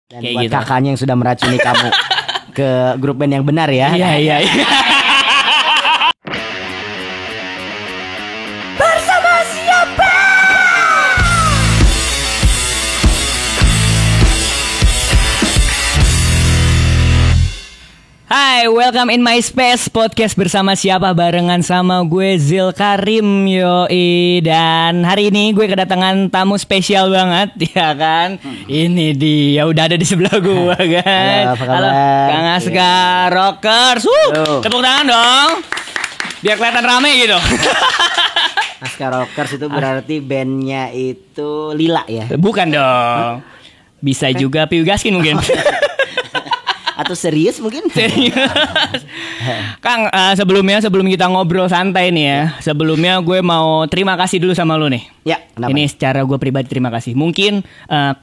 Dan kayak buat gitu. kakaknya yang sudah meracuni kamu ke grup band yang benar ya. Iya. Bersama siapa? Hai, welcome in my space podcast bersama siapa barengan sama gue Zil Karim yoi. Dan hari ini gue kedatangan tamu spesial banget ya kan. Ini dia udah ada di sebelah gue kan. Halo, apa kabar? Kang Aska Rockers. Halo. Tepuk tangan dong. Biar kelihatan rame gitu. Aska Rockers itu berarti bandnya itu Lila ya? Bukan dong. Bisa juga Piu Gaskin mungkin. Atau serius mungkin? Kang, sebelum kita ngobrol santai nih ya, sebelumnya gue mau terima kasih dulu sama lu nih. Ya, kenapa? Ini secara gue pribadi terima kasih. Mungkin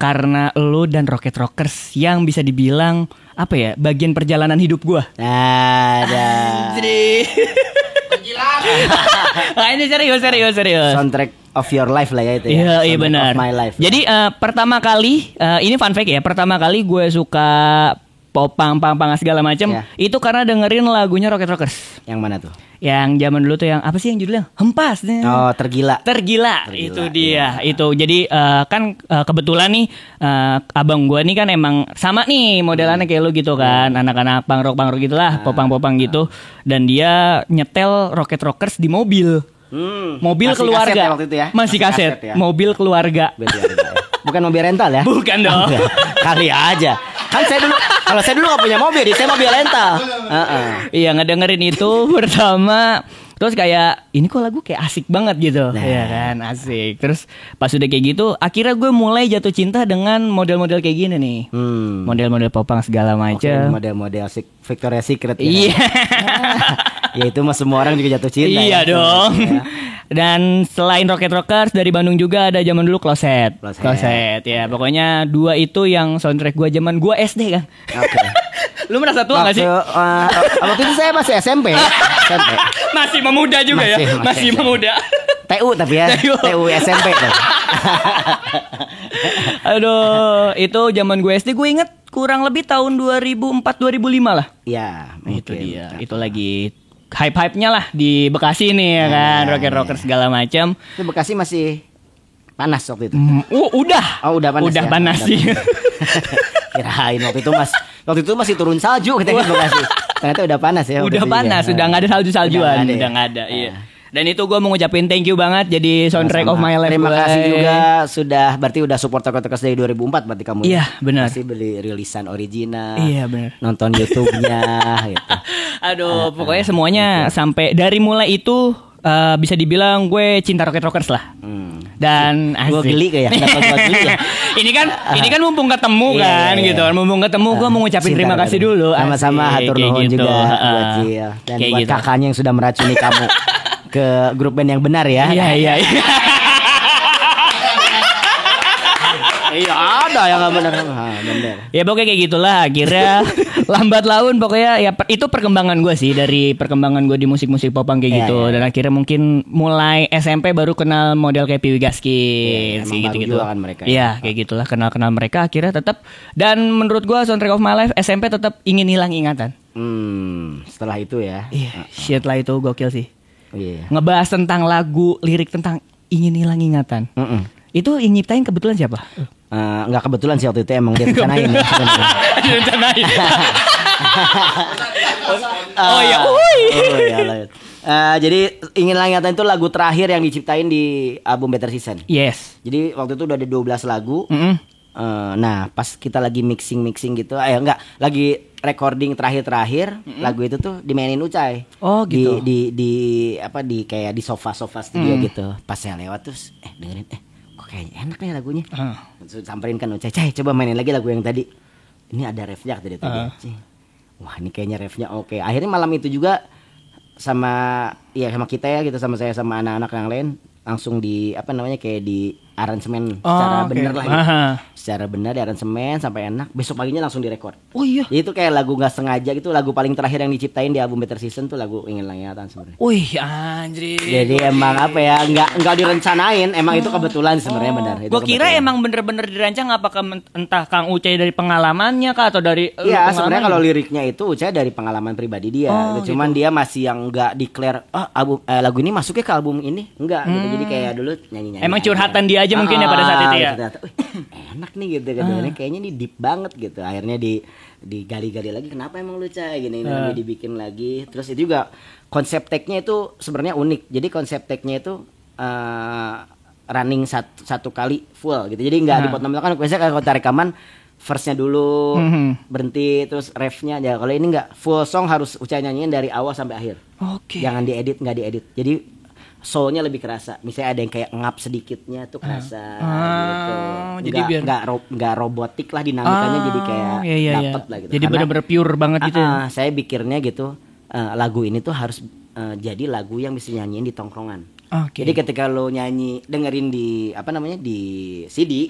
karena lu dan Rocket Rockers yang bisa dibilang apa ya, bagian perjalanan hidup gue. Ada Nah, ini serius. soundtrack of your life lah ya itu ya. Iya Soundtrack benar. of my life. Jadi pertama kali ini fun fact ya. Pertama kali gue suka popang segala macam Ya. itu karena dengerin lagunya Rocket Rockers. Yang mana tuh? Yang zaman dulu tuh yang apa sih yang judulnya? Hempas. Oh, Tergila. Tergila, itu dia. Itu jadi kan kebetulan nih abang gue nih kan emang sama nih modelannya kayak lu gitu kan, anak-anak punk rock gitulah, popang gitu. Dan dia nyetel Rocket Rockers di mobil. Mobil Masih keluarga. kaset ya waktu itu ya? Masih kaset. ya? Mobil keluarga. Bukan mobil rental ya? Bukan dong. Kali aja. Kan kalau saya dulu gak punya mobil, saya mobil rental. Iya, ngedengerin itu pertama. Terus kayak ini kok lagu kayak asik banget gitu. Iya kan, asik. Terus pas udah kayak gitu, akhirnya gue mulai jatuh cinta dengan model-model kayak gini nih. Model-model popang segala macam. Model-model Victoria's Secret ya. Iya. Ya itu mah semua orang juga jatuh cinta. Iya ya. dong. Ya. Dan selain Rocket Rockers dari Bandung juga ada zaman dulu Closet. Ya, pokoknya dua itu yang soundtrack gue zaman gue SD kan. Oke. Lu merasa tua gak sih? Waktu itu saya masih SMP. Masih memuda juga Masih ya. Memuda. TU tapi ya. TU SMP tuh. Aduh, itu zaman gue SD gue inget kurang lebih tahun 2004-2005 lah. Ya, Itu dia. Itu lagi hype-hype-nya lah di Bekasi nih ya kan, Rocket Rockers segala macam. Itu Bekasi masih panas waktu itu. Udah. Oh, udah panas. Udah ya? panas Udah sih. Kirain waktu itu masih turun salju kita di Bekasi. Ternyata udah panas ya. Udah panas, udah nggak ada salju-saljuan, udah nggak ada. Iya. Dan itu gue mau ngucapin thank you banget jadi soundtrack of my life. Terima kasih juga berarti udah support Rocket Rockers dari 2004 berarti kamu. Iya, benar. Pasti beli rilisan original. Iya, benar. Nonton YouTube-nya gitu. Aduh, pokoknya semuanya sampai dari mulai itu bisa dibilang gue cinta Rocket Rockers lah. Dan Gue geli kayak ya. ini kan mumpung ketemu kan gitu. Mumpung ketemu gue mau ngucapin terima kasih dulu. Sama-sama hatur nuhun gitu. juga buat Zil. Dan Kayak buat gitu. kakaknya yang sudah meracuni kamu ke grup band yang benar ya. Iya. Iya ada yang nggak benar. Benar. Ya pokoknya kayak gitulah. Akhirnya lambat laun pokoknya ya itu perkembangan gue sih dari perkembangan gue di musik-musik popang kayak gitu. Dan akhirnya mungkin mulai SMP baru kenal model kayak Piwi Gaskin emang baru gitu. juga kan mereka. Iya kayak gitulah kenal mereka akhirnya tetap. Dan menurut gue soundtrack of my life SMP tetap ingin hilang ingatan. Setelah itu ya. Iya, shit lah itu gokil sih. Iya. Ngebahas tentang lagu lirik tentang ingin hilang ingatan. Itu yang nyiptain kebetulan siapa? Nggak kebetulan sih waktu itu emang dia rencanain. Direncanain. Oh iya. Jadi ingin langatan itu lagu terakhir yang diciptain di album Better Season. Yes. Jadi waktu itu udah ada 12 lagu. Nah pas kita lagi mixing gitu, lagi recording terakhir lagu itu tuh dimainin Ucai. Oh gitu. Di kayak di sofa studio gitu. Pas saya lewat terus dengerin kok kayaknya enak nih lagunya. Samperin kan Ucai, coba mainin lagi lagu yang tadi. Ini ada refnya tadi. Wah ini kayaknya refnya oke. Akhirnya malam itu juga sama kita ya gitu, sama saya sama anak-anak yang lain langsung kayak aransemen secara oke. bener lah gitu. Aha. Secara benar di aransemen sampai enak, besok paginya langsung direkord. Oh iya. Jadi itu kayak lagu nggak sengaja gitu, lagu paling terakhir yang diciptain di album Better Season tuh lagu Ingin Ingatan sebenarnya. Wih, anjir. Jadi emang apa ya, nggak direncanain, emang itu kebetulan sebenarnya benar. Itu Gue kira kebetulan. emang bener-bener dirancang apakah entah Kang Ucai dari pengalamannya kah atau dari lu Iya, pengalaman sebenarnya gitu? kalau liriknya itu Uca dari pengalaman pribadi dia. Cuman dia masih yang nggak declare album lagu ini masuknya ke album ini, enggak gitu. Jadi kayak dulu nyanyi-nyanyi. Emang aja. curhatan dia aja mungkin ya pada saat itu ya. Ternyata, "Wih, enak nih gitu kan. Kayaknya ini deep banget gitu. Akhirnya digali-gali lagi, kenapa emang lu Cai gini dibikin lagi. Terus itu juga konsep tag-nya itu sebenarnya unik. Jadi konsep tag-nya itu running satu kali full gitu. Jadi nggak dipotong-potong kan biasanya kalau kita rekaman verse-nya dulu berhenti terus ref-nya ya. Kalau ini nggak, full song harus Uca nyanyiin dari awal sampai akhir. Oke. Jangan diedit, nggak diedit. Jadi soul-nya lebih kerasa. Misalnya ada yang kayak ngap sedikitnya tuh kerasa gitu. Jadi biar nggak robotik lah dinamikanya, jadi kayak dapet lah gitu. Jadi benar-benar pure banget gitu. Saya pikirnya gitu, lagu ini tuh harus jadi lagu yang bisa nyanyiin di tongkrongan. Oke. Jadi ketika lo nyanyi dengerin di di CD,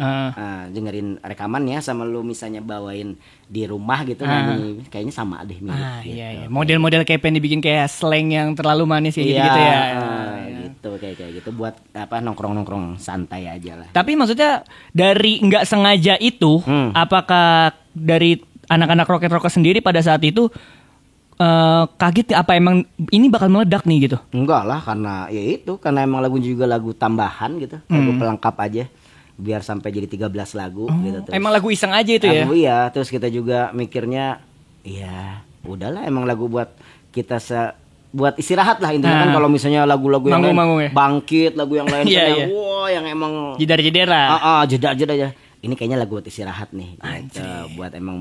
dengerin rekamannya sama lo misalnya bawain di rumah gitu nyanyi, kayaknya sama deh mirip. Gitu. Iya. Model-model kayak pengen dibikin kayak slang yang terlalu manis ya gitu ya. Gitu kayak gitu buat nongkrong-nongkrong santai aja lah. Tapi maksudnya dari nggak sengaja itu, apakah dari anak-anak Rocket sendiri pada saat itu kaget apa emang ini bakal meledak nih gitu? Enggak lah, karena emang lagu juga lagu tambahan gitu, lagu pelengkap aja biar sampai jadi 13 lagu gitu. Terus, emang lagu iseng aja itu ya? Iya, terus kita juga mikirnya ya udahlah emang lagu buat kita buat istirahat lah intinya. Kan kalau misalnya lagu-lagu yang lain bangkit, lagu yang lain kan wah yang emang jeder-jeder lah. Jeda-jeda aja. Ini kayaknya lagu buat istirahat nih gitu.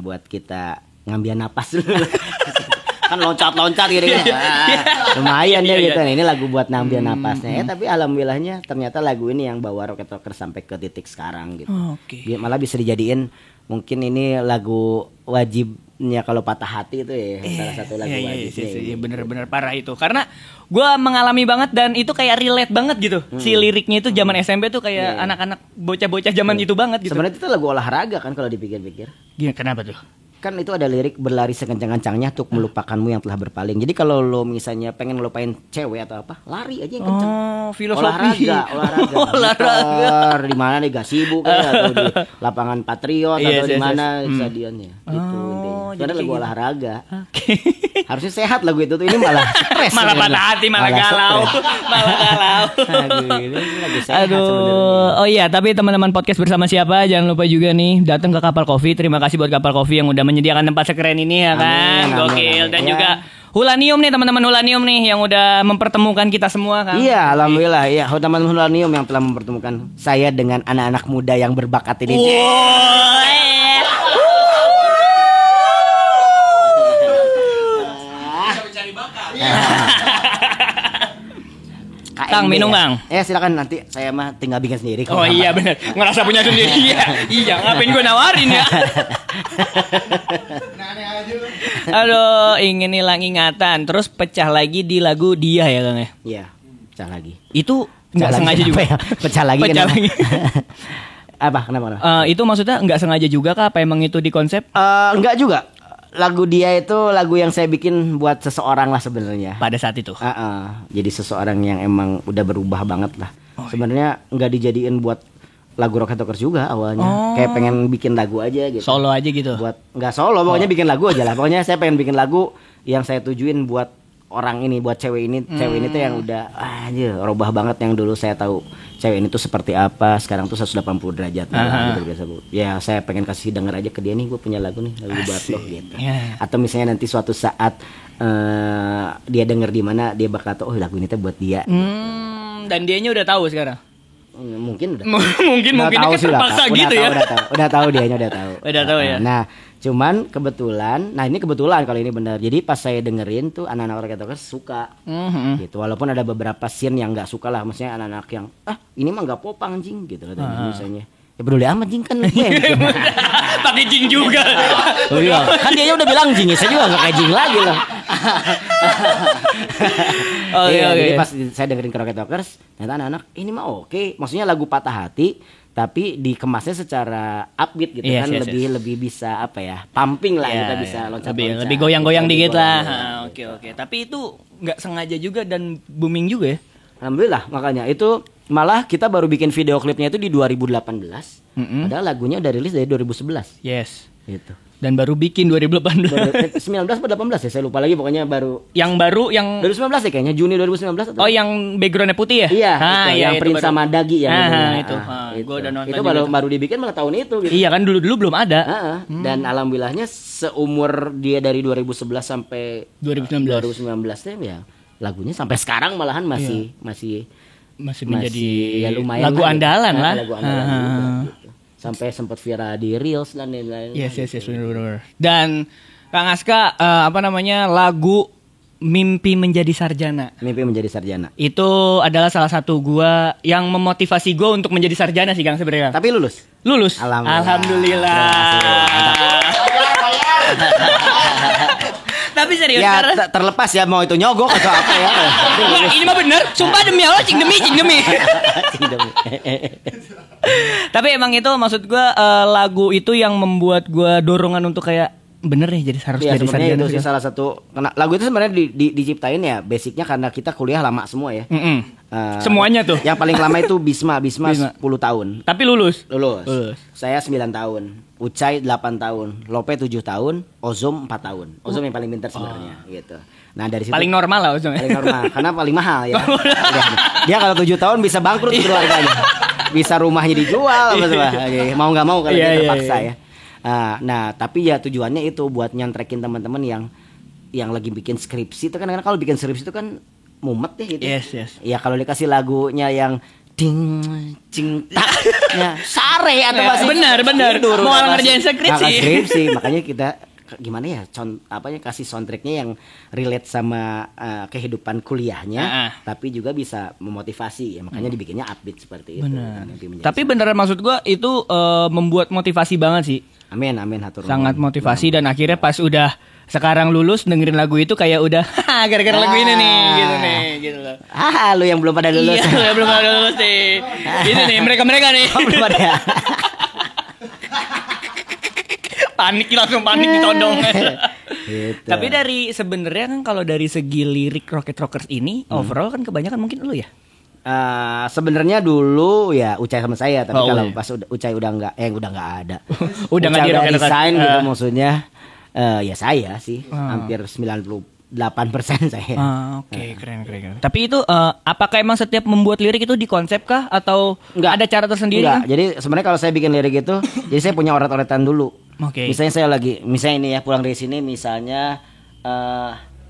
Buat kita ngambil napas dulu. Kan loncat-loncat gitu kan. Lumayan deh gitu. Nah, ini lagu buat ngambil napasnya ya, tapi alhamdulillahnya ternyata lagu ini yang bawa Rocket Rocker sampai ke titik sekarang gitu. Malah bisa dijadiin mungkin ini lagu wajibnya kalau patah hati itu ya, salah satu lagu wajibnya. Iya, bener-bener parah itu. Karena gue mengalami banget dan itu kayak relate banget gitu. Si liriknya itu zaman SMP tuh kayak anak-anak bocah-bocah zaman itu banget gitu. Sebenarnya itu lagu olahraga kan kalau dipikir-pikir. Gimana, kenapa tuh? Kan itu ada lirik berlari sekencang-kencangnya untuk melupakanmu yang telah berpaling. Jadi kalau lo misalnya pengen ngelupain cewek atau apa, lari aja yang kencang. Filosofi. Olahraga. Di mana nih Gazebo kan atau di lapangan Patriot atau di mana stadionnya. Gitu intinya. Itu ada lagu olahraga. Harusnya sehat lagu itu tuh, ini malah stres. Malah patah hati, malah galau. Aduh. Oh iya, tapi teman-teman podcast bersama siapa jangan lupa juga nih datang ke Kapal Coffee. Terima kasih buat Kapal Coffee yang udah menyediakan tempat sekeren ini ya kan. Gokil. Dan juga Hulanium nih, teman-teman Hulanium nih yang udah mempertemukan kita semua kan. Iya, alhamdulillah ya. Teman-teman Hulanium yang telah mempertemukan saya dengan anak-anak muda yang berbakat ini. Kang, minum Bang. Silakan, nanti saya mah tinggal bikin sendiri. Oh iya benar, ngerasa punya sendiri ya. Iya, ngapain gue nawarin ya? Aduh, ingin hilang ingatan, terus pecah lagi di lagu Dia ya Kang ya? Iya, pecah lagi. Itu nggak sengaja juga ya? Pecah lagi. Pecah lagi. Kenapa? Itu maksudnya nggak sengaja juga kah? Apa emang itu di konsep? Enggak juga. Lagu Dia itu lagu yang saya bikin buat seseorang lah sebenarnya. Pada saat itu. Jadi seseorang yang emang udah berubah banget lah. Sebenarnya nggak dijadiin buat lagu Rocket Rockers juga awalnya. Kayak pengen bikin lagu aja gitu. Solo aja gitu. Buat nggak solo, pokoknya bikin lagu aja lah. Pokoknya saya pengen bikin lagu yang saya tujuin buat orang ini, buat cewek ini. Cewek ini tuh yang udah rubah banget, yang dulu saya tahu cewek ini tuh seperti apa, sekarang tuh 180 derajat gitu biasa Bu. Ya saya pengen kasih denger aja ke dia nih, gue punya lagu nih, lagu buat lo gitu. Atau misalnya nanti suatu saat dia denger di mana, dia bakal tahu lagu ini tuh buat dia. Dan dianya udah tahu sekarang. Mungkin udah. mungkin kan terpaksa gitu ya. Udah tahu dianya udah tahu. Udah tahu ya. Nah, cuman kebetulan, ini kebetulan kalau ini benar. Jadi pas saya dengerin tuh anak-anak Rocket Rockers suka. Gitu. Walaupun ada beberapa scene yang enggak suka lah, maksudnya anak-anak yang ini mah enggak popang anjing gitu katanya misalnya. Ya peduli amat jing kan gue gitu. Pakai jing juga. Oh iya, kan dia udah bilang jing, saya juga enggak kayak jing lagi loh. Jadi pas saya dengerin Rocket Rockers, ternyata anak-anak ini mah oke. Maksudnya lagu patah hati, tapi dikemasnya secara upbeat gitu kan, lebih bisa apa ya, pumping lah, kita bisa loncat-loncat, lebih goyang-goyang dikit lah. Oke. Tapi itu nggak sengaja juga dan booming juga ya. Alhamdulillah, makanya itu malah kita baru bikin video klipnya itu di 2018. Padahal lagunya udah rilis dari 2011. Yes. Gitu. Dan baru bikin 2018. 19 atau 18 ya, saya lupa lagi, pokoknya baru. Yang 2019 ya kayaknya, Juni 2019 atau? Oh, yang backgroundnya putih ya? Iya, yang Prince sama Dagi yang itu. Gua udah nonton. Itu baru dibikin malah tahun itu gitu. Iya kan, dulu belum ada. Dan alhamdulillahnya seumur dia dari 2011 sampai 2019 ya, lagunya sampai sekarang malahan masih menjadi ya lumayan lagu andalan lah. Lagu andalan juga, gitu. Sampai sempat viral di Reels dan lain-lain. Yes, benar. Dan Kang Aska, lagu Mimpi Menjadi Sarjana. Mimpi Menjadi Sarjana. Itu adalah salah satu gua yang memotivasi gua untuk menjadi sarjana sih Kang sebenarnya. Tapi lulus. Alhamdulillah. Tapi serius ya, terlepas ya mau itu nyogok atau apa ya. Wah, ini mah bener. Sumpah demi Allah, cing demi. Tapi emang itu maksud gue, lagu itu yang membuat gue dorongan untuk kayak bener nih harus jadi sarjana. Itu sih salah satu. Lagu itu sebenarnya diciptain ya basicnya karena kita kuliah lama semua ya. Semuanya tuh. Yang paling lama itu Bisma 10 tahun. Tapi lulus. Saya 9 tahun, Ucai 8 tahun, Lope 7 tahun, Ozom 4 tahun. Ozom yang paling pintar sebenarnya gitu. Nah, dari situ paling normal lah Ozom. Paling normal karena paling mahal ya. Dia kalau 7 tahun bisa bangkrut keluarganya. Bisa rumahnya dijual mau nggak mau kalau dia terpaksa ya. Nah, tapi ya tujuannya itu buat nyantrekin teman-teman yang lagi bikin skripsi itu kan, karena kalau bikin skripsi itu kan mumet ya gitu. Yes. Ya kalau dikasih lagunya yang ding cing tak ya sare atau masih benar mau ngerjain skripsi. Makanya kita gimana ya kasih soundtracknya yang relate sama kehidupan kuliahnya, tapi juga bisa memotivasi ya, makanya dibikinnya upbeat seperti itu. Tapi beneran maksud gua itu membuat motivasi banget sih. Amin hatur. Sangat motivasi dan akhirnya pas udah sekarang lulus dengerin lagu itu kayak udah gara-gara lagu ini nih gitu loh. Lu yang belum pada lulus. Iya, belum pada lulus nih. Ini nih mereka nih. Belum ada. langsung panik ditodong. Gitu. Tapi dari sebenarnya kan kalau dari segi lirik Rocket Rockers ini overall kan kebanyakan mungkin lu ya. Sebenarnya dulu ya Ucai sama saya, tapi kalau pas Ucai udah nggak ada. udah nggak desain gitu maksudnya. Ya saya sih hampir 98% saya. Oke, keren. Tapi itu apakah emang setiap membuat lirik itu dikonsep kah atau ada cara tersendiri? Enggak. Jadi sebenarnya kalau saya bikin lirik itu, jadi saya punya oret-oretan dulu. Misalnya saya misalnya ini ya pulang dari sini misalnya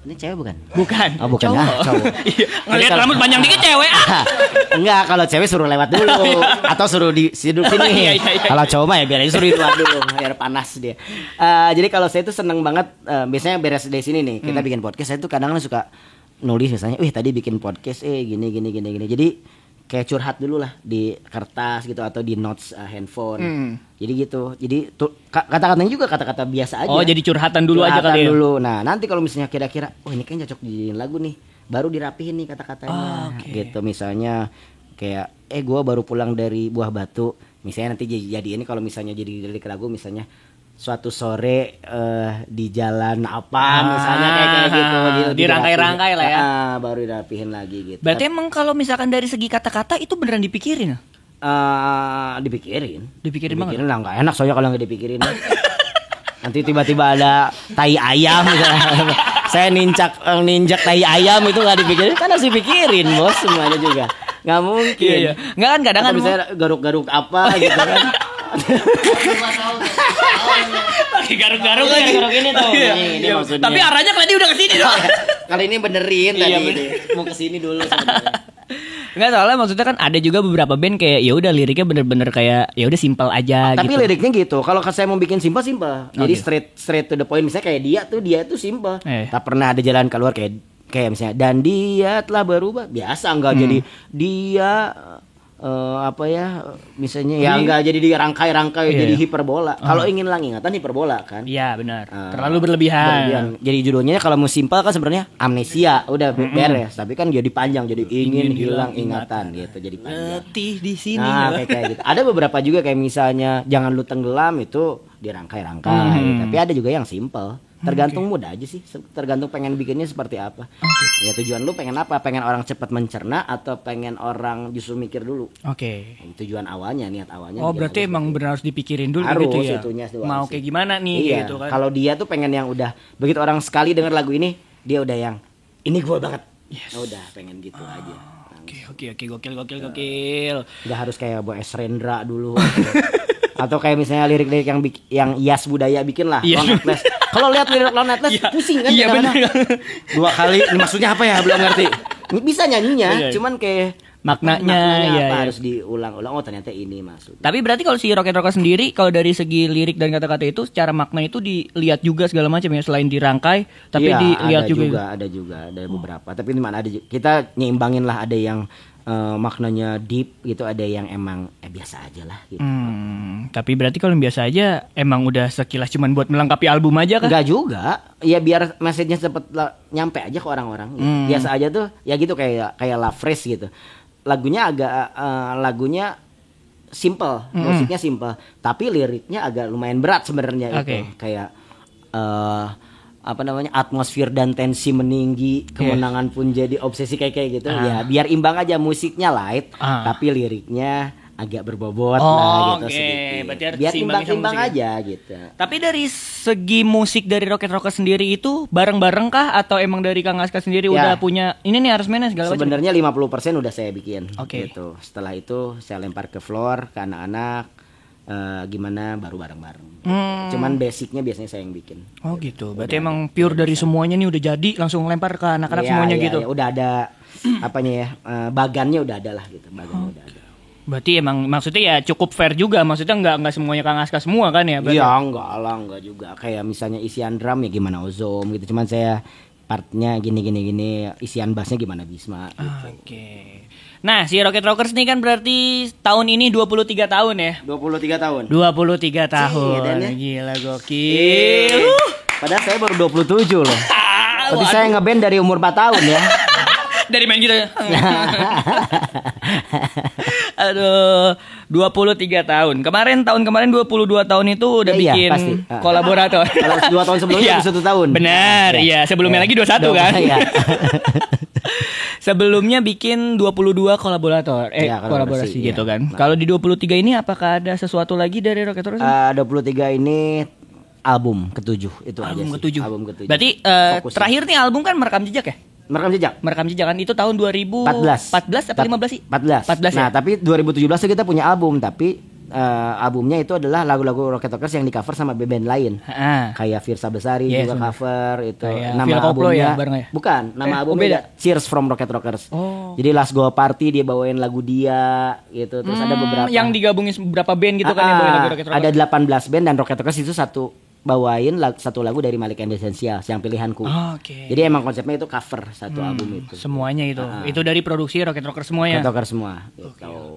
ini cewek bukan? Bukan. Oh, bukan. Cowok. Ngelihat rambut panjang dikit cewek. Enggak, kalau cewek suruh lewat dulu atau suruh di sini. Iya. Kalau cowok mah ya biar suruh di luar dulu, biar panas dia. Jadi kalau saya tuh seneng banget, biasanya beres dari sini nih, kita bikin podcast, saya tuh kadang-kadang suka nulis misalnya, tadi bikin podcast gini. Jadi kayak curhat dulu lah di kertas gitu atau di notes handphone. Jadi gitu. Jadi kata-katanya juga kata-kata biasa aja. Oh, jadi curhatan dulu aja kali ya. Nah, nanti kalau misalnya kira-kira ini kan cocok dijadiin lagu nih, baru dirapihin nih kata-katanya. Gitu misalnya kayak gua baru pulang dari Buah Batu. Misalnya nanti jadi ini kalau misalnya jadi lirik lagu misalnya suatu sore di jalan apa misalnya kayak gitu dirangkai-rangkai lah ya. Baru dirapihin lagi gitu. Berarti emang kalau misalkan dari segi kata-kata itu beneran dipikirin? Dipikirin banget. Lah nggak enak soalnya kalau nggak dipikirin. Nanti tiba-tiba ada tai ayam misalnya. Saya ninjak tai ayam itu nggak dipikirin, kan harus dipikirin bos, semuanya juga nggak mungkin. Iya. Nggak kan kadang kan misalnya garuk-garuk apa gitu kan. Pakai garuk-garuk lagi. Garuk ini tuh. Ini maksudnya. Tapi arahnya tadi udah ke sini dong. Kali ini benerin tadi. Mau ke sini dulu sebenarnya. Enggak, soalnya maksudnya kan ada juga beberapa band kayak ya udah liriknya bener-bener kayak ya udah simpel aja. Tapi gitu. Liriknya gitu. Kalau saya mau bikin simpel. Jadi straight to the point. Misalnya kayak dia tuh simpel. Tak pernah ada jalan keluar kayak misalnya dan dia telah berubah. Biasa enggak jadi dia apa ya misalnya ya nggak jadi dirangkai-rangkai jadi hiperbola. Kalau ingin ingatan hiperbola kan. Iya benar. Terlalu berlebihan. Jadi judulnya kalau mau simpel kan sebenarnya amnesia udah beres, tapi kan jadi panjang jadi ingin hilang ingatan gitu jadi panjang. Letih di sini. Nah, kayak gitu. Ada beberapa juga kayak misalnya jangan lu tenggelam itu dirangkai-rangkai, tapi ada juga yang simpel. Tergantung mood aja sih, tergantung pengen bikinnya seperti apa. Ya tujuan lu pengen apa? Pengen orang cepat mencerna atau pengen orang justru mikir dulu? Tujuan awalnya, niat awalnya. Oh berarti emang benar harus dipikirin dulu harus, gitu ya? Itunya mau kayak gimana nih gitu kan? Kalau dia tuh pengen yang udah, begitu orang sekali denger lagu ini, dia udah yang, ini gue banget. Yes. Udah pengen gitu aja. Oke, gokil. Gak harus kayak Boy S. Rendra dulu. Atau kayak misalnya lirik-lirik yang Yas Budaya bikin lah, Lone Atlas. Kalau lihat lirik Lone Atlas pusing kan? Iya benar. 2 kali, ini maksudnya apa ya? Belum ngerti. Bisa nyanyinya, cuman kayak maknanya apa harus diulang-ulang. Oh ternyata ini maksudnya. Tapi berarti kalau si Rocket Rocker sendiri, kalau dari segi lirik dan kata-kata itu, secara makna itu dilihat juga segala macam ya, selain dirangkai, tapi dilihat juga. Ada beberapa. Tapi di mana ada kita nyimbangin lah, ada yang maknanya deep gitu, ada yang emang biasa aja lah gitu. Tapi berarti kalau yang biasa aja emang udah sekilas cuman buat melengkapi album aja kan? Enggak juga. Ya biar message-nya cepet nyampe aja ke orang-orang gitu. Biasa aja tuh ya gitu kayak Love Phrase gitu. Lagunya lagunya simple, musiknya simple, tapi liriknya agak lumayan berat sebenarnya gitu. Kayak atmosfer dan tensi meninggi, kemenangan pun jadi obsesi kayak gitu. Ya biar imbang aja, musiknya light tapi liriknya agak berbobot lah gitu sedikit. Biar imbang-imbang aja gitu. Tapi dari segi musik dari Rocket Rocker sendiri itu bareng-bareng kah atau emang dari Kang Aska sendiri udah punya ini nih harus manage segala macam? Sebenarnya 50% udah saya bikin gitu. Setelah itu saya lempar ke floor ke anak-anak. Gimana baru bareng-bareng. Cuman basicnya biasanya saya yang bikin. Oh gitu. Berarti emang pure dari semuanya nih udah jadi langsung lempar ke anak-anak semuanya gitu. Ya, udah ada apanya ya? Bagannya udah ada lah gitu. Bagannya udah ada. Berarti emang maksudnya ya cukup fair juga. Maksudnya enggak semuanya Kang Aska semua kan ya? Iya, enggak juga. Kayak misalnya isian drum ya gimana Ozom gitu. Cuman saya partnya gini isian bassnya gimana Bisma gitu. Nah, si Rocket Rockers nih kan berarti tahun ini 23 tahun ya? 23 tahun. 23 tahun. Gila gokil. Padahal saya baru 27 loh. Tapi saya ngeband dari umur 4 tahun ya. Dari main gitu ya. Aduh, 23 tahun. Tahun kemarin 22 tahun itu udah bikin kolaborator. Kalau 2 tahun sebelumnya 1 tahun. Benar, iya. Sebelumnya lagi 21 kan. Sebelumnya bikin 22 kolaborasi gitu kan. Kalau di 23 ini apakah ada sesuatu lagi dari Rocket Rockers? 23 ini album ke-7 itu album aja sih. ke-7. Album ke-7. Berarti terakhir nih album kan Merekam Jejak ya? Merekam Jejak kan itu tahun 2014 atau 15 sih? 14 nah, ya? Tapi 2017 kita punya album, tapi albumnya itu adalah lagu-lagu Rocket Rockers yang di cover sama band lain. Kayak Firsa Besari juga cover itu. Nama albumnya ya, bukan, nama albumnya Cheers from Rocket Rockers. Jadi Last Go Party dia bawain lagu dia gitu. Terus ada beberapa yang digabungin beberapa band gitu kan yang bawain lagu Rocket Rockers. Ada 18 band dan Rocket Rockers itu bawain satu lagu dari Malik and Essentials yang pilihanku. Jadi emang konsepnya itu cover satu album itu. Semuanya itu. Itu dari produksi Rocket Rockers semuanya. Rocket Rockers semua.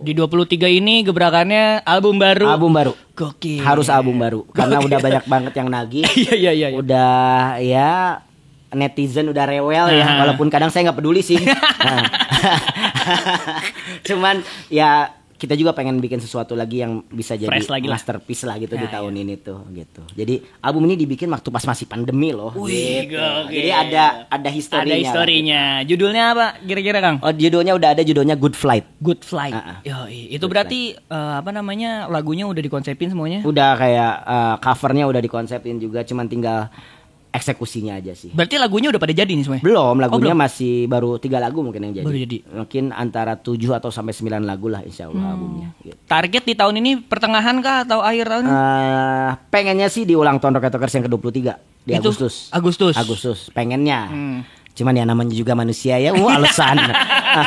Di 23 ini gebrakannya album baru. Gokil. Harus album baru karena udah banyak banget yang nagih. Iya. Udah ya netizen udah rewel ya, walaupun kadang saya nggak peduli sih. Cuman ya kita juga pengen bikin sesuatu lagi yang bisa jadi masterpiece lah gitu di tahun ini tuh gitu. Jadi album ini dibikin waktu pas masih pandemi loh. Gitu. Jadi ada historinya. Ada historinya. Judulnya apa kira-kira Kang? Judulnya udah ada, judulnya Good Flight. Itu berarti lagunya udah dikonsepin semuanya? Udah kayak covernya udah dikonsepin juga, cuman tinggal eksekusinya aja sih. Berarti lagunya udah pada jadi nih semuanya? Belum, lagunya masih baru 3 lagu mungkin yang jadi. Baru jadi. Mungkin antara 7 atau sampai 9 lagu lah insya Allah albumnya. Gitu. Target di tahun ini pertengahan kah atau akhir tahun? Pengennya sih di ulang tahun Rocket Rockers yang ke-23 di Agustus. Pengennya. Cuman ya namanya juga manusia ya, alasan.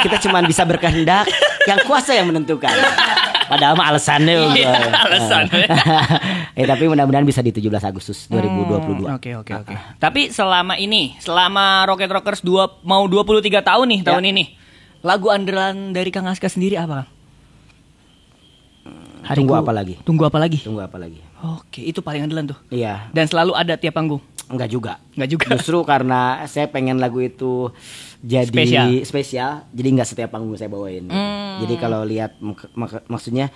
Kita cuman bisa berkehendak, yang kuasa yang menentukan. Padahal mah alasannya. Tapi mudah-mudahan bisa di 17 Agustus 2022. Oke. Tapi selama Rocket Rockers mau 23 tahun nih tahun ini. Lagu andalan dari Kang Aska sendiri apa? Tunggu apa lagi? Tunggu apa lagi? Tunggu apa lagi? Oke, itu paling andalan tuh. Iya. Dan selalu ada tiap panggung. Enggak juga. Justru Justru karena saya pengen lagu itu jadi spesial, jadi nggak setiap panggung saya bawain. Gitu. Jadi kalau lihat maksudnya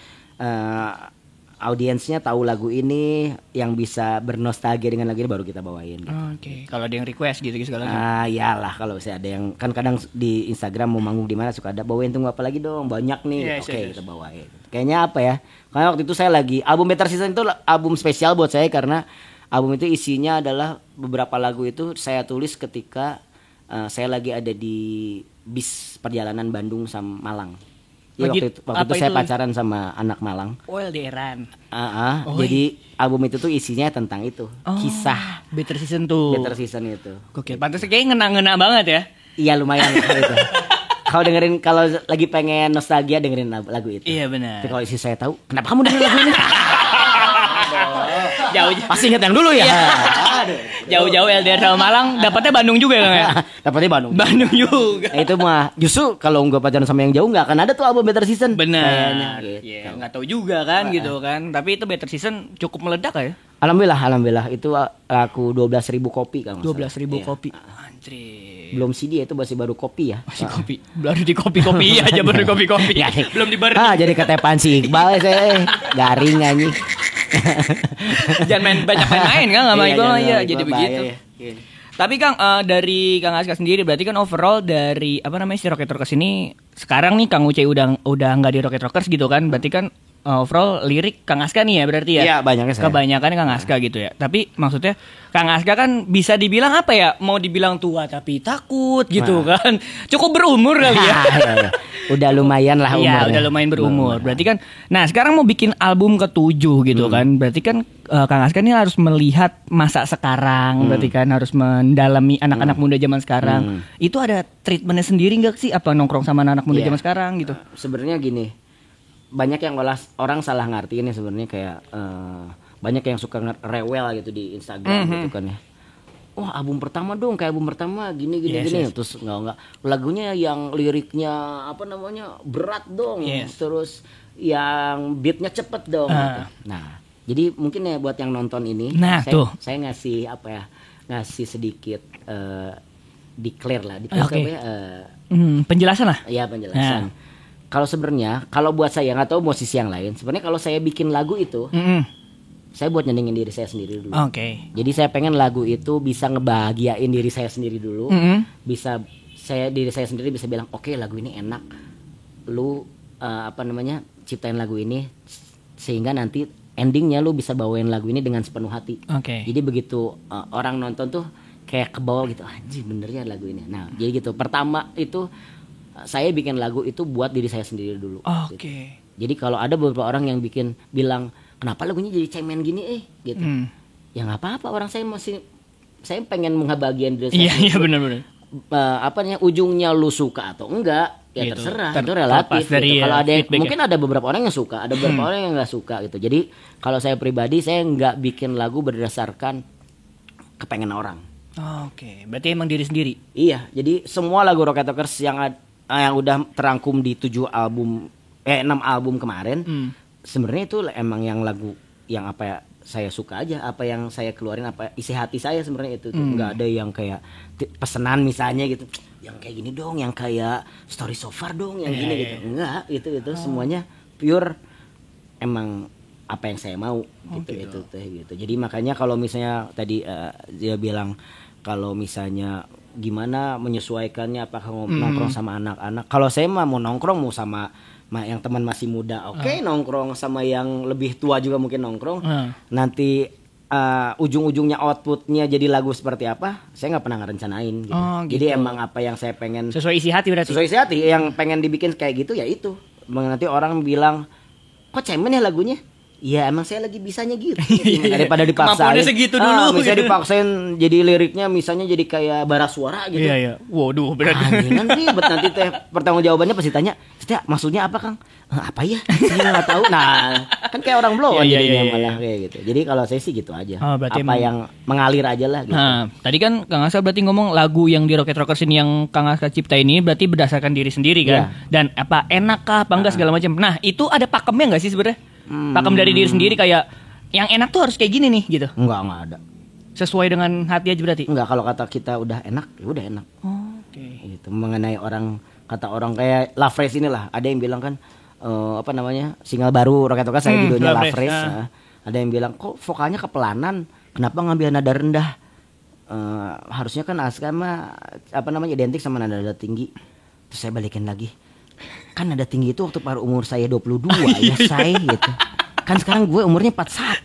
audiensnya tahu lagu ini, yang bisa bernostalgia dengan lagu ini baru kita bawain. Gitu. Oke. Kalau ada yang request gitu segala macam. Iyalah, kalau saya ada yang kan kadang di Instagram mau manggung di mana suka ada bawain Tunggu Apa Lagi dong, banyak nih. Oke, kita bawain. Kayaknya apa ya? Karena waktu itu saya lagi album Better Season itu album spesial buat saya karena album itu isinya adalah beberapa lagu itu saya tulis ketika saya lagi ada di bis perjalanan Bandung sama Malang. Ya, waktu itu saya pacaran sama anak Malang. LDRan. Jadi album itu tuh isinya tentang itu. Kisah Better Season tuh. Better Season itu. Oke, pantas kayak ngena-ngena banget ya. Iya, lumayan gitu. Kalau lagi pengen nostalgia dengerin lagu itu. Iya benar. Tapi kalau isi saya tahu, kenapa kamu dengerin lagu ini? Jauh. Pasti ingat yang dulu ya. Jauh-jauh LDR sama Malang, dapatnya Bandung juga kan ya? Dapatnya Bandung. Bandung juga. Itu mah justru kalau nggak pacaran sama yang jauh nggak akan ada tuh album Better Season. Benar. Gitu. Nggak tahu juga kan gitu kan. Tapi itu Better Season cukup meledak ya? Alhamdulillah itu laku 12.000 kopi kan. 12.000 kopi. Anjir. Belum CD itu masih baru kopi ya. Masih kopi. Baru di kopi-kopi aja baru kopi-kopi. Belum dibar. Jadi ketepan si Iqbal saya garing anjing. Jangan banyak main-main kan sama Iqbal ya. Jadi begitu. Tapi Kang dari Kang Aska sendiri berarti kan overall dari si Rocket Rockers ini sekarang nih Kang Ucai udah nggak di Rocket Rockers gitu kan. Berarti kan overall lirik Kang Aska nih ya berarti ya. Iya, banyaknya saya. Kebanyakan Kang Aska gitu ya. Tapi maksudnya Kang Aska kan bisa dibilang apa ya? Mau dibilang tua tapi takut gitu kan. Cukup berumur kali ya. Iya. Udah lumayan lah umurnya. Iya, udah lumayan berumur. Berarti kan sekarang mau bikin album ke-7 gitu kan. Berarti kan Kang Aska ini harus melihat masa sekarang. Berarti kan harus mendalami anak-anak muda zaman sekarang. Itu ada treatmentnya sendiri enggak sih apa nongkrong sama anak muda zaman sekarang gitu? Sebenarnya gini. Banyak yang orang salah ngertiin ya sebenarnya kayak banyak yang suka rewel gitu di Instagram gitu kan ya. Wah, album pertama dong, kayak album pertama gini. Terus enggak lagunya yang liriknya berat dong. Terus yang beatnya cepet dong gitu. Nah, jadi mungkin ya buat yang nonton ini saya ngasih ngasih sedikit declare lah, penjelasan lah. Iya, penjelasan. Kalau sebenarnya, kalau buat saya nggak tahu musisi yang lain. Sebenarnya kalau saya bikin lagu itu, saya buat nyenengin diri saya sendiri dulu. Jadi saya pengen lagu itu bisa ngebahagiain diri saya sendiri dulu. Bisa diri saya sendiri bisa bilang, oke, lagu ini enak. Lu ciptain lagu ini sehingga nanti endingnya lu bisa bawain lagu ini dengan sepenuh hati. Jadi begitu orang nonton tuh kayak kebawa gitu, anjir bener ya lagu ini. Nah, jadi gitu. Pertama itu saya bikin lagu itu buat diri saya sendiri dulu. Gitu. Jadi kalau ada beberapa orang yang bilang kenapa lagunya jadi cemen gini gitu. Ya nggak apa-apa, saya pengen mengbahagiain diri saya. Iya benar-benar. Ujungnya lu suka atau enggak ya gitu. Terserah, itu relatif. Gitu. Kalau ada mungkin ada beberapa orang yang suka, ada beberapa orang yang nggak suka gitu. Jadi kalau saya pribadi saya nggak bikin lagu berdasarkan kepengen orang. Berarti emang diri sendiri. Iya, jadi semua lagu Rocket Rockers yang udah terangkum di 6 album kemarin, sebenarnya itu emang yang lagu yang saya suka aja, apa yang saya keluarin, isi hati saya sebenarnya itu. Nggak ada yang kayak pesanan misalnya gitu, yang kayak gini dong, yang kayak Story So Far dong, yang gini gitu. Enggak, itu semuanya pure emang apa yang saya mau gitu. Jadi makanya kalau misalnya tadi dia bilang kalau misalnya gimana menyesuaikannya, apakah nongkrong sama anak-anak. Kalau saya mah mau nongkrong mau sama yang teman masih muda, nongkrong sama yang lebih tua juga mungkin nongkrong. Nanti ujung-ujungnya outputnya jadi lagu seperti apa, saya nggak pernah ngerencanain gitu. Jadi emang apa yang saya pengen sesuai isi hati berarti. Sesuai isi hati, yang pengen dibikin kayak gitu ya itu. Nanti orang bilang kok cemen ya lagunya. Iya emang saya lagi bisanya gitu. Daripada dipaksain. Kemampuannya segitu dulu. Misalnya dipaksain jadi liriknya misalnya jadi kayak bara suara gitu. Iya. Waduh berarti. Kan ribet nanti pertanggung jawabannya pasti tanya. Maksudnya apa Kang? Apa ya? Saya nggak tahu. Nah kan kayak orang blow jadinya malah kayak gitu. Jadi kalau saya sih gitu aja. Apa yang mengalir aja lah gitu. Tadi kan Kang Aska berarti ngomong lagu yang di Rocket Rockers ini yang Kang Aska cipta ini berarti berdasarkan diri sendiri kan. Dan enak kah apa enggak segala macam. Nah itu ada pakemnya nggak sih sebenarnya? Pakem dari diri sendiri kayak yang enak tuh harus kayak gini nih gitu. Enggak ada. Sesuai dengan hati aja berarti. Enggak, kalau kata kita udah enak, ya udah enak. Oke. Gitu. Mengenai kata orang kayak Lafres inilah, ada yang bilang kan apa namanya? Single baru Roket-Roket saya judulnya Lafres. Ada yang bilang kok vokalnya kepelanan, kenapa ngambil nada rendah? Harusnya kan Aska mah apa namanya identik sama nada tinggi. Terus saya balikin lagi. Kan nada tinggi itu waktu pada umur saya 22 ya saya gitu. Kan sekarang gue umurnya 41.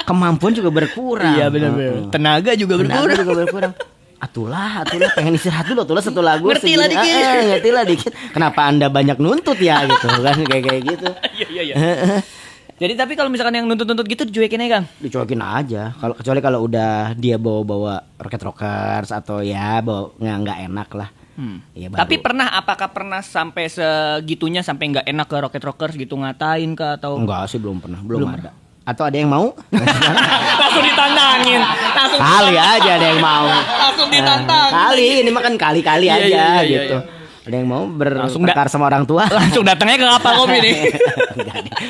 Kemampuan juga berkurang. Iya benar-benar. Tenaga juga berkurang. Atulah pengen istirahat dulu atulah satu lagu ngerti lah dikit. Ngerti lah dikit. Kenapa Anda banyak nuntut ya gitu kan kayak gitu. Iya. Jadi tapi kalau misalkan yang nuntut-nuntut gitu dicuekin aja Kang? Dicuekin aja. Kecuali kalau udah dia bawa Rocket-Rockers atau ya bawa nggak enak lah. Ya, tapi apakah pernah sampai segitunya sampai nggak enak ke Rocket-Rockers gitu ngatain ke atau? Enggak sih belum ada. Atau ada yang mau? Langsung ditantangin. Kali aja ada yang mau. Langsung ditantangin. Kali ini mah kan kali-kali aja gitu. Ada yang mau bertengkar sama orang tua? Langsung datangnya ke Kapal Kopi nih.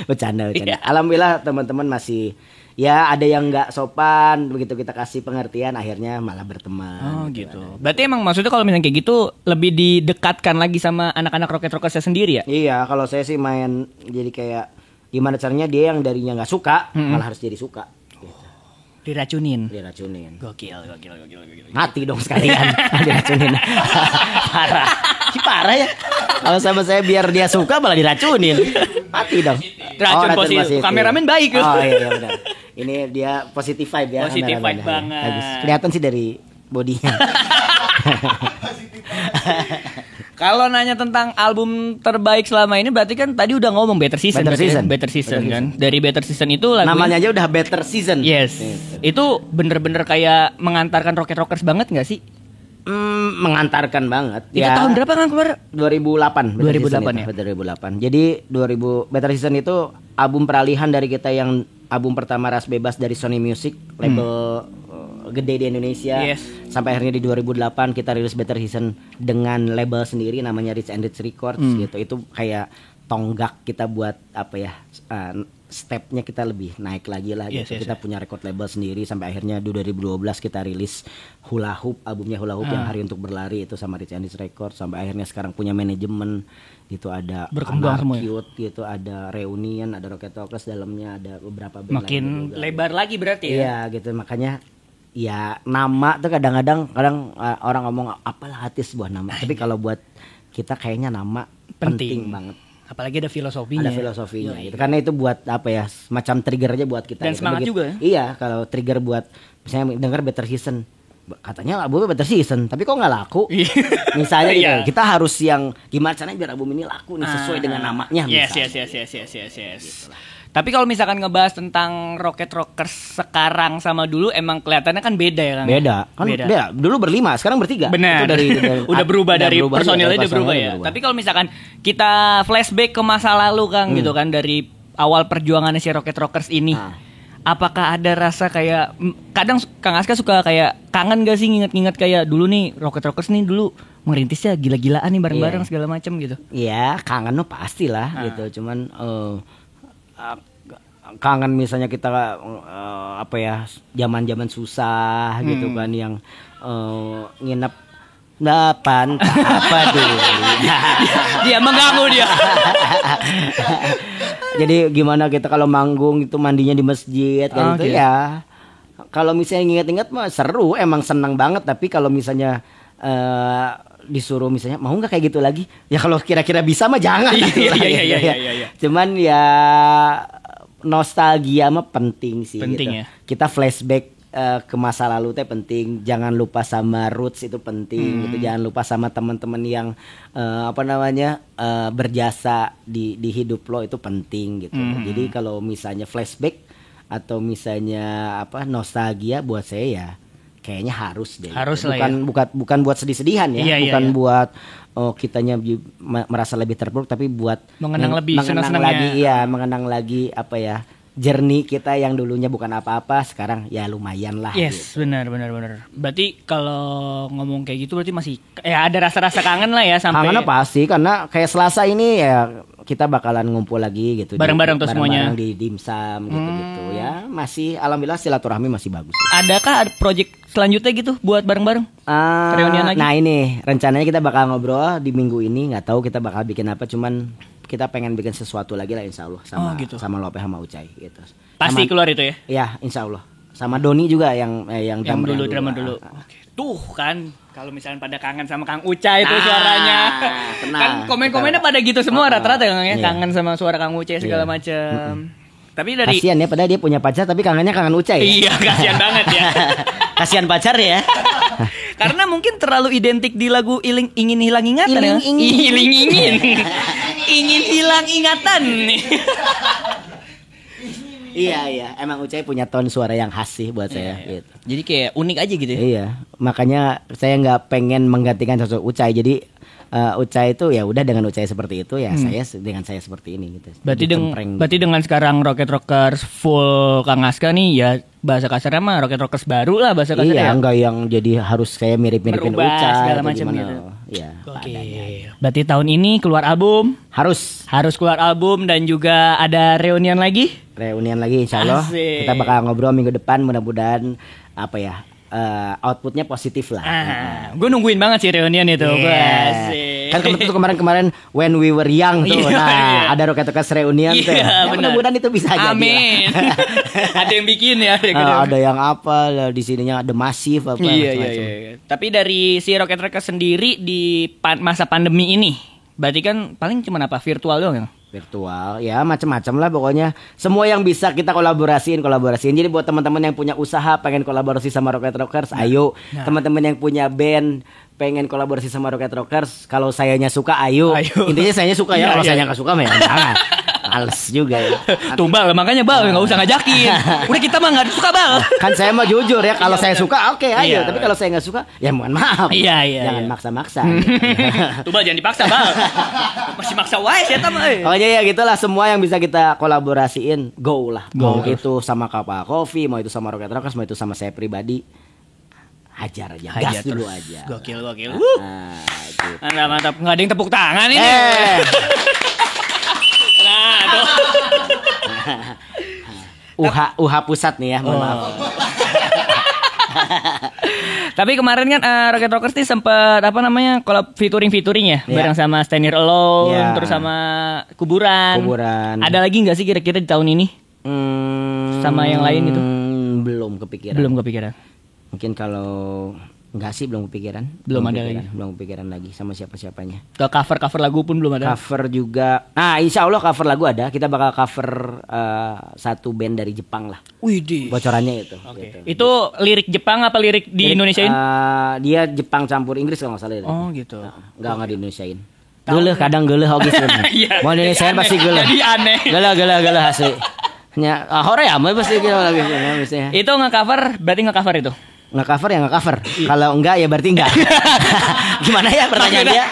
Bercanda. Alhamdulillah teman-teman masih ya ada yang nggak sopan, begitu kita kasih pengertian akhirnya malah berteman. Gitu. Berarti emang maksudnya kalau misalnya kayak gitu lebih didekatkan lagi sama anak-anak Rocket-Rockers sendiri ya? Iya, kalau saya sih main jadi kayak gimana caranya dia yang darinya nggak suka malah harus jadi suka. Diracunin. Gokil. Mati dong sekalian. Diracunin. Parah ya. Kalau sama saya biar dia suka malah diracunin. Mati dong. Racun positif. Kameramen baik. Oh iya benar. Ini dia positive vibe ya. Positive vibe banget. Bagus. Kelihatan sih dari bodinya. Kalau nanya tentang album terbaik selama ini berarti kan tadi udah ngomong Better Season kan. Dari Better Season itu lagu namanya aja udah Better Season. Yes. Itu bener-bener kayak mengantarkan Rocket-Rockers banget gak sih? Mengantarkan banget. Itu tahun berapa kan keluar? 2008 ya. 2008. Jadi Better Season itu album peralihan dari kita yang album pertama Ras Bebas dari Sony Music, label gede di Indonesia. Yes. Sampai akhirnya di 2008 kita rilis Better Season dengan label sendiri namanya Rich and Rich Records gitu. Itu kayak tonggak kita buat apa ya? Stepnya kita lebih naik lagi lah gitu. Kita punya record label sendiri sampai akhirnya di 2012 kita rilis Hula Hoop, albumnya Hula Hoop yang Hari Untuk Berlari itu sama Rich and Rich Records sampai akhirnya sekarang punya manajemen gitu, ada Cute gitu, ada Reunion, ada Rocket-Rockers dalamnya, ada beberapa band makin lebar lagi berarti ya. Iya gitu, makanya ya nama tuh kadang orang ngomong apalah hati sebuah nama, tapi kalau buat kita kayaknya nama penting banget. Apalagi ada filosofinya. Gitu. Karena itu buat apa ya, semacam trigger aja buat kita. Dan gitu. semangat juga ya? Iya, kalau trigger buat misalnya dengar Better Season, katanya albumnya Better Season, tapi kok nggak laku? Misalnya gitu. Kita harus yang gimana caranya biar album ini laku nih sesuai dengan namanya. Yes. Gitu. Tapi kalau misalkan ngebahas tentang Rocket-Rockers sekarang sama dulu emang kelihatannya kan beda ya Kang? Beda. Dulu berlima, sekarang bertiga. Benar. Udah berubah dari personilnya udah berubah ya. Tapi kalau misalkan kita flashback ke masa lalu Kang gitu kan, dari awal perjuangannya si Rocket-Rockers ini. Apakah ada rasa kayak kadang Kang Aska suka kayak kangen gak sih nginget-nginget kayak dulu nih Rocket-Rockers nih dulu merintisnya gila-gilaan nih bareng-bareng segala macam gitu. Iya, kangen pastilah gitu. Cuman kangen misalnya kita apa ya, zaman-zaman susah gitu kan, yang nginep depan apa dulu. Dia mengganggu dia. Jadi gimana kita kalau manggung itu mandinya di masjid kan gitu ya. Kalau misalnya inget-inget mah seru, emang senang banget, tapi kalau misalnya disuruh misalnya mau nggak kayak gitu lagi, ya kalau kira-kira bisa mah jangan. Iya. Cuman ya nostalgia mah penting sih. Penting gitu. Ya. Kita flashback ke masa lalu teh penting. Jangan lupa sama roots itu penting. Gitu. Jangan lupa sama teman-teman yang berjasa di hidup lo itu penting gitu. Jadi kalau misalnya flashback atau misalnya nostalgia buat saya ya kayaknya harus deh. Bukan buat sedih-sedihan ya, bukan buat kitanya merasa lebih terpuruk, tapi buat mengenang lagi apa ya, journey kita yang dulunya bukan apa-apa sekarang ya lumayan lah. Yes, gitu. benar. Berarti kalau ngomong kayak gitu berarti masih ya ada rasa-rasa kangen lah ya sampai. Kangen pasti, karena kayak Selasa ini ya kita bakalan ngumpul lagi gitu. Bareng-bareng tuh semuanya. Bareng-bareng di dimsum gitu-gitu ya. Masih alhamdulillah silaturahmi masih bagus. Adakah ada project selanjutnya gitu buat bareng-bareng? Reunian lagi? Nah ini rencananya kita bakal ngobrol di minggu ini. Nggak tahu kita bakal bikin apa. Cuman kita pengen bikin sesuatu lagi lah insya Allah. gitu. Sama Lope sama Ucai gitu. Pasti keluar itu ya? Iya insya Allah. Sama Doni juga yang drama dulu. Oke. Tuh kan kalau misalnya pada kangen sama Kang Ucai itu suaranya. Kan komen-komennya pada gitu semua rata-rata ya, kangen sama suara Kang Ucai segala macam. Tapi dari kasian ya padahal dia punya pacar tapi kangennya kangen Ucai. Iya, kasian banget ya. Kasian pacar ya. Karena mungkin terlalu identik di lagu ingin hilang ingatan. Ingin hilang ingatan. Iya, emang Ucai punya tone suara yang khas sih buat saya gitu. Jadi kayak unik aja gitu ya. Iya, makanya saya nggak pengen menggantikan sosok Ucai. Jadi Ucai itu ya udah dengan Ucai seperti itu ya saya dengan saya seperti ini gitu. Berarti dengan sekarang Rocket Rockers full Kang Aska nih ya bahasa kasarnya mah Rocket Rockers baru lah bahasa kasarnya. Iya, ya? Enggak yang jadi harus kayak mirip-miripin Ucai segala macam gitu. Iya. Oke. Berarti tahun ini keluar album? Harus keluar album dan juga ada reunian lagi? Reunian lagi insya Allah. Asik. Kita bakal ngobrol minggu depan mudah-mudahan apa ya outputnya positif lah. Gue nungguin banget sih reunian itu. Kan kemarin when we were young tuh, ada Rocket Rockers reunian tuh. Ya, mudah-mudahan itu bisa jadi. Amin. Ada yang bikin ya. Ada yang apa di sininya ada masif apa. Iya. Tapi dari si Rocket Rockers sendiri di masa pandemi ini, berarti kan paling cuma apa virtual doang ya? Virtual ya macam-macam lah pokoknya semua yang bisa kita kolaborasiin. Jadi buat teman-teman yang punya usaha pengen kolaborasi sama Rocket Rockers ayo. Teman-teman yang punya band pengen kolaborasi sama Rocket Rockers kalau sayanya suka ayo. Intinya sayanya suka ya. Kalau sayanya nggak suka mah ya jangan. Males juga ya. Tuh Bal makanya Bal nggak usah ngajakin. Udah kita mah nggak suka Bal. Kan saya mah jujur ya kalau saya suka oke ayo. Tapi kalau saya nggak suka ya mohon maaf. Jangan maksa-maksa. Tuh Bal jangan dipaksa Bal. Masih maksa wae saya mah. Pokoknya ya gitulah semua yang bisa kita kolaborasiin go lah. Mau itu sama Kapal Coffee, mau itu sama Rocket Rockers, mau itu sama saya pribadi. Hajar aja, gas dulu aja. Gokil. Gitu. Mantap. Nggak ada yang tepuk tangan ini. Nah, tuh. UH pusat nih ya, mohon maaf. Tapi kemarin kan Rocket Rockers nih sempat kolab featuring ya bareng sama Stand Here Alone, terus sama Kuburan. Ada lagi nggak sih kira-kira di tahun ini? Sama yang lain gitu? Belum kepikiran. Mungkin kalau enggak sih belum kepikiran. Belum kepikiran lagi sama siapa-siapanya. Ke cover lagu pun belum ada. Cover juga. Insya Allah cover lagu ada. Kita bakal cover satu band dari Jepang lah. Widih. Bocorannya itu. Okay. Gitu. Itu lirik Jepang apa lirik di Indonesiain? Dia Jepang campur Inggris kalau nggak salah. Oh gitu. Enggak di Indonesiain. Kadang geuleuh oge sih. Mau Indonesiain pasti geuleuh. Jadi aneh. Geuleuh asli. Nya Korea mah pasti gitu lagi misalnya. Itu berarti nge-cover itu. Nge-cover. Kalau enggak ya berarti enggak. Gimana ya pertanyaan dia?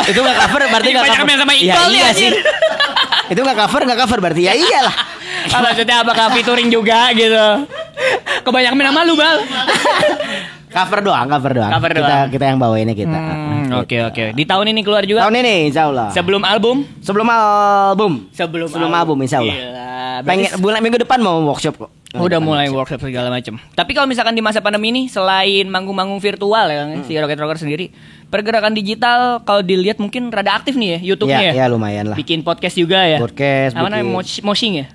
Itu nge-cover berarti enggak cover. Sama Iqbal iya sih. Itu nge-cover berarti ya iyalah. Maksudnya apakah featuring juga gitu? Kebanyakan nama lu Bal. Cover doang. Kita yang bawainnya kita. Oke. Di tahun ini keluar juga? Tahun ini insya Allah. Sebelum album insya Allah. Minggu depan mau workshop kok. Udah mulai workshop segala macam. Tapi kalau misalkan di masa pandemi ini selain manggung-manggung virtual ya si Rocket Rocker sendiri, pergerakan digital kalau dilihat mungkin rada aktif nih ya YouTube-nya ya. Ya lumayan lah. Bikin podcast juga ya. Apa namanya Moshing ya?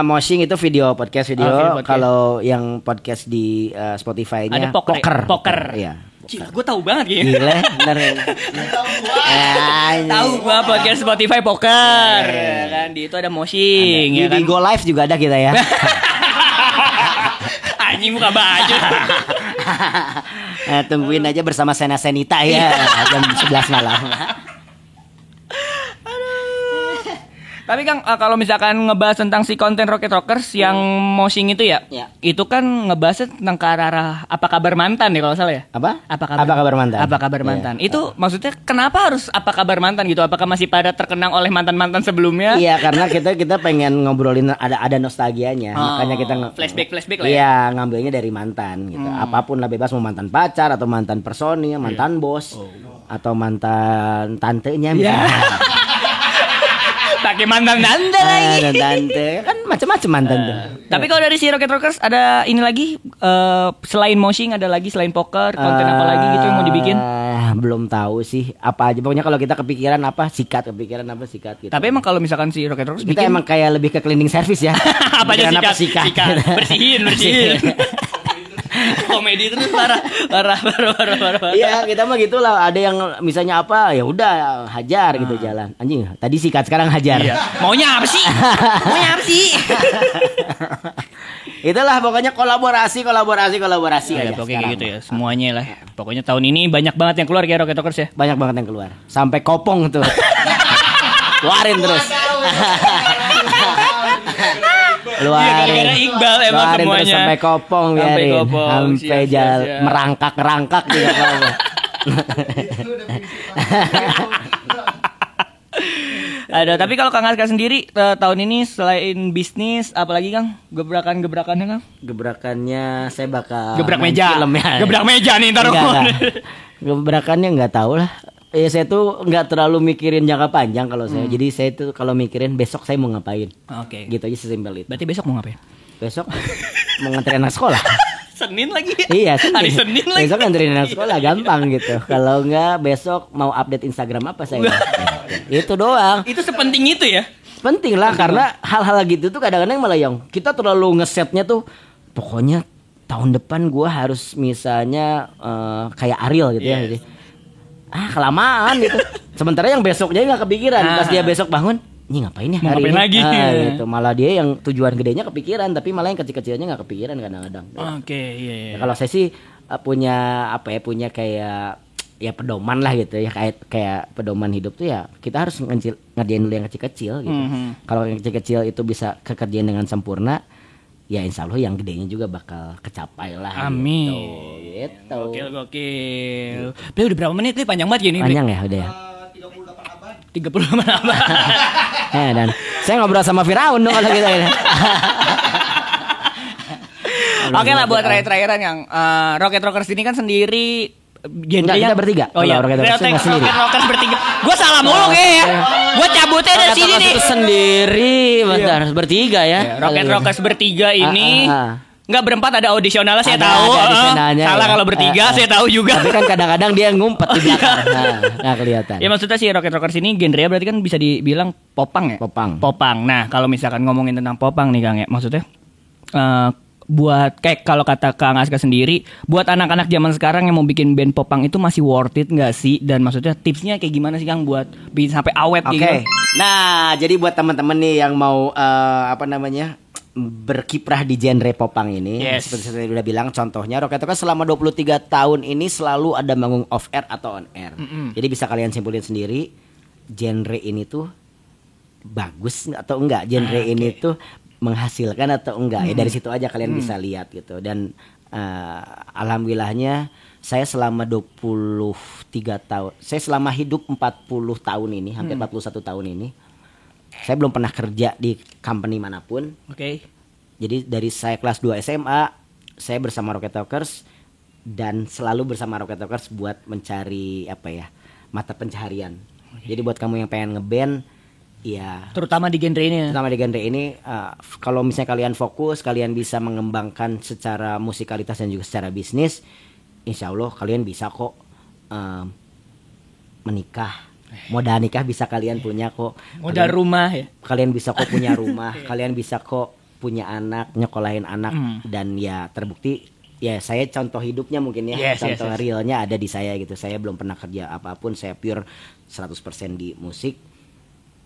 Moshing itu podcast video. Kalau yang podcast di Spotify-nya ada poker. Iya. Gila, gue tahu banget gitu. Gila, bener. Tahu gue podcast Spotify poker. Kan di itu ada Moshing. Di Go Live juga ada kita ya. Anjing buka baju. Tungguin aja bersama Sena Senita ya jam 11 malam. Tapi Kang, kalau misalkan ngebahas tentang si konten Rocket Rockers yang Moshing itu ya, itu kan ngebahasnya tentang ke arah apa kabar mantan ya kalau salah ya? Apa kabar mantan? Apa kabar mantan? Itu maksudnya kenapa harus apa kabar mantan gitu? Apakah masih pada terkenang oleh mantan-mantan sebelumnya? Iya, karena kita pengen ngobrolin ada nostalgianya. Makanya kita flashback lah ya. Iya, ngambilnya dari mantan gitu. Apapun lah bebas, mau mantan pacar atau mantan personil, mantan bos atau mantan tantenya misalnya. Pakai mantan tante lagi. Dan tante kan macam-macam mantan tuh. Tapi kalau dari si Rocket Rockers ada ini lagi selain moshing ada lagi selain poker konten apa lagi gitu yang mau dibikin? Belum tahu sih apa aja. Pokoknya kalau kita kepikiran apa sikat gitu. Tapi emang kalau misalkan si Rocket Rockers kita bikin emang kayak lebih ke cleaning service ya. apa aja Pikiran sikat. Bersihin. Komedi terus parah. Iya, kita mah gitulah. Ada yang misalnya apa, ya udah hajar gitu jalan. Anjing, tadi sikat sekarang hajar. Iya. Maunya apa sih? Itulah pokoknya kolaborasi. Ya, pokoknya kayak gitu ya. Semuanya lah. Pokoknya tahun ini banyak banget yang keluar ya Rocket Rockers ya. Banyak banget yang keluar. Sampai kopong tuh. Keluarin terus. Iya, gara-gara Iqbal emang semuanya. Terus sampai kopong biarin. Sampai jalan merangkak juga kalau. Ada, tapi kalau Kang Aska sendiri tahun ini selain bisnis apalagi Kang? Gebrakannya Kang? Gebrakannya saya bakal gebrak meja. Film ya. Gebrak meja nih ntar. Gebrakannya nggak tahu lah. Saya tuh nggak terlalu mikirin jangka panjang kalau saya. Jadi saya tuh kalau mikirin besok saya mau ngapain. Oke. Gitu aja sesimpel itu. Berarti besok mau ngapain? Besok mau nganterin anak sekolah. Senin lagi. Iya, Senin. Hari Senin lagi. Besok nganterin anak sekolah gampang gitu. Kalau nggak besok mau update Instagram apa saya. Itu doang. Itu sepenting itu ya? Penting lah karena hal-hal gitu tuh kadang-kadang malah yang kita terlalu ngesetnya tuh pokoknya tahun depan gua harus misalnya kayak Ariel gitu ya. Jadi, kelamaan gitu. Sementara yang besoknya nggak kepikiran. Pas dia besok bangun, ini ngapain ya hari ini? Lagi? Gitu. Malah dia yang tujuan gedenya kepikiran, tapi malah yang kecil-kecilnya nggak kepikiran kadang-kadang. Oke, iya. Ya, kalau saya sih punya kayak ya pedoman lah gitu ya, kayak pedoman hidup tuh ya kita harus ngerjain dulu yang kecil-kecil gitu. Kalau yang kecil-kecil itu bisa kekerjain dengan sempurna, ya insya Allah yang gedenya juga bakal kecapai lah. Amin. Gitu. Gokil. Ble, udah berapa menit nih? Panjang banget gini. Panjang ya udah ya. 38 abad. Dan saya ngobrol sama Firaun dong kalau gitu. Oke lah buat terakhir-terakhiran yang Rocket Rockers ini kan sendiri kita bertiga. Oh iya, Rocket Rockers bertiga. Gue salah mulu kayaknya. Gue cabutnya dari sini nih. Itu sendiri, bentar bertiga ya. Rocket Rockers bertiga ini. Enggak berempat ada audisionalnya saya tahu. Salah kalau bertiga saya tahu juga. Tapi kan kadang-kadang dia ngumpet di belakang. Nggak kelihatan. Ya maksudnya si Rocket Rockers ini genrenya berarti kan bisa dibilang popang ya? Popang. Nah, kalau misalkan ngomongin tentang popang nih Kang ya, maksudnya buat kayak kalau kata Kang Aska sendiri, buat anak-anak zaman sekarang yang mau bikin band popang itu masih worth it nggak sih? Dan maksudnya tipsnya kayak gimana sih Kang buat bikin sampai awet gitu? Nah, jadi buat teman-teman nih yang mau berkiprah di genre popang ini, seperti saya udah bilang, contohnya Rocket Rockers selama 23 tahun ini selalu ada manggung off air atau on air. Jadi bisa kalian simpulin sendiri genre ini tuh bagus atau enggak, genre ini tuh menghasilkan atau enggak. Ya dari situ aja kalian bisa lihat gitu. Dan alhamdulillahnya saya selama 23 tahun, saya selama hidup 40 tahun ini, hampir 41 tahun ini, saya belum pernah kerja di company manapun. Jadi dari saya kelas 2 SMA, saya bersama Rocket Rockers dan selalu bersama Rocket Rockers buat mencari mata pencaharian. Jadi buat kamu yang pengen ngeband, ya terutama di genre ini. Kalau misalnya kalian fokus, kalian bisa mengembangkan secara musikalitas dan juga secara bisnis, insya Allah kalian bisa kok menikah. Modal nikah bisa kalian punya kok. Modal rumah ya. Kalian bisa kok punya rumah. Kalian bisa kok punya anak, nyekolahin anak. Dan ya terbukti, ya saya contoh hidupnya mungkin ya. Contoh realnya ada di saya gitu. Saya belum pernah kerja apapun. Saya pure 100% di musik.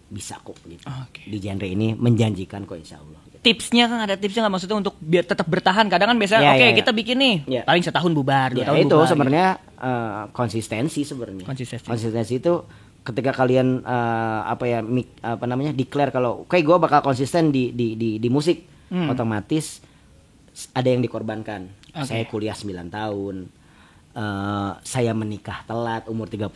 Bisa kok gitu. Di genre ini menjanjikan kok insya Allah. Tipsnya kan ada tipsnya nggak, maksudnya untuk biar tetap bertahan? Kadang kan biasanya kita bikin nih paling setahun bubar, 2 tahun itu bubar. Sebenarnya konsistensi sebenarnya. Konsistensi itu ketika kalian declare kalau gue bakal konsisten di musik, otomatis ada yang dikorbankan. Saya kuliah 9 tahun, saya menikah telat umur 31.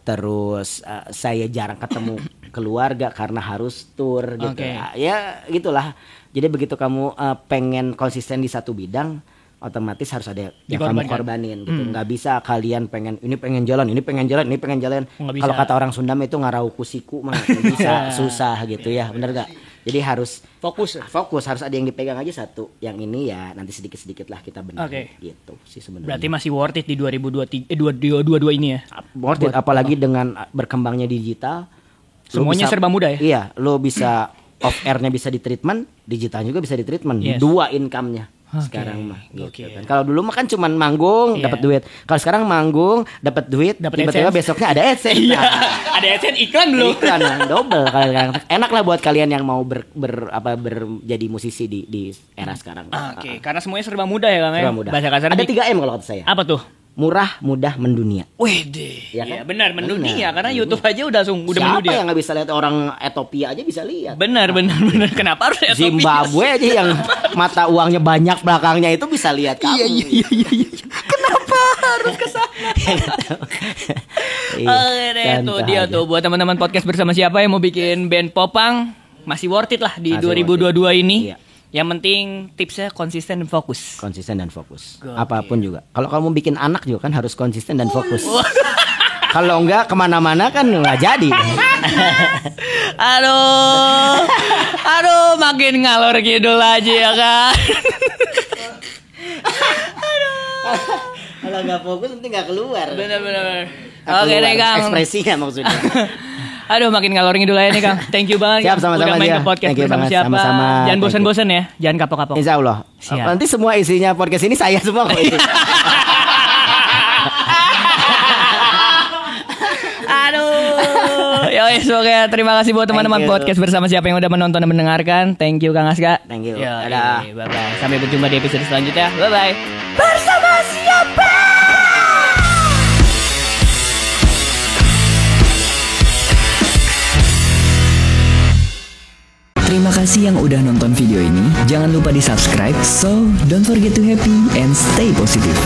Terus saya jarang ketemu keluarga karena harus tour gitu. Ya gitulah. Jadi begitu kamu pengen konsisten di satu bidang, otomatis harus ada yang kamu korbanin gitu. Nggak bisa kalian pengen jalan. Kalau kata orang Sunda itu ngarau kusiku mah bisa susah gitu ya, bener gak? Jadi harus fokus, harus ada yang dipegang aja satu. Yang ini ya nanti sedikit-sedikit lah kita benerin gitu sih sebenarnya. Berarti masih worth it di 2022 ini ya. Worth it apalagi dengan berkembangnya digital. Semuanya serba mudah ya. Iya, lo bisa off airnya bisa di treatment, digital juga bisa di treatment. Dua income-nya. Sekarang mah gitu kan. Kalau dulu mah kan cuman manggung dapat duit. Kalau sekarang manggung dapat duit, tiba-tiba besoknya ada AdSense. Iya. Ada AdSense iklan belum? Iklan double kalian. Enak lah buat kalian yang mau jadi musisi di era sekarang. Karena semuanya serba mudah ya Kang. Serba mudah. Bahasa kasar ada 3M kalau kata saya. Apa tuh? Murah, mudah, mendunia. Wede. Ya, kan? Benar mendunia karena YouTube aja udah mendunia. Siapa yang nggak bisa lihat orang Ethiopia aja bisa lihat. Benar. Kenapa harus Ethiopia? Zimbabwe aja yang mata uangnya banyak belakangnya itu bisa lihat kamu. Iya. Kenapa harus ke sana? Itu dia tuh buat teman-teman podcast bersama siapa yang mau bikin band popang masih worth it lah di 2022 ini. Iya. Yang penting tipsnya konsisten dan fokus. Apapun juga. Kalau kamu bikin anak juga kan harus konsisten dan fokus. Kalau enggak kemana-mana kan nggak jadi. Aduh, makin ngalor ngidul aja ya kan. Kalau nggak fokus nanti nggak keluar. Benar. Oke deh Kang. Ekspresinya maksudnya. Aduh, makin ngalor ngidul aja nih Kang. Thank you banget. Siap, sama-sama udah main ke podcast bersama siapa. Sama-sama. Jangan bosan-bosan ya. Jangan kapok-kapok. Insya Allah. Siap. Nanti semua isinya podcast ini saya semua kok. Aduh. Yowes, oke. Terima kasih buat teman-teman podcast bersama siapa yang udah menonton dan mendengarkan. Thank you Kang Aska. Thank you. Dadah. Bye-bye. Sampai berjumpa di episode selanjutnya. Bye-bye. Bersama siapa? Terima kasih yang udah nonton video ini. Jangan lupa di subscribe. So, don't forget to happy and stay positive.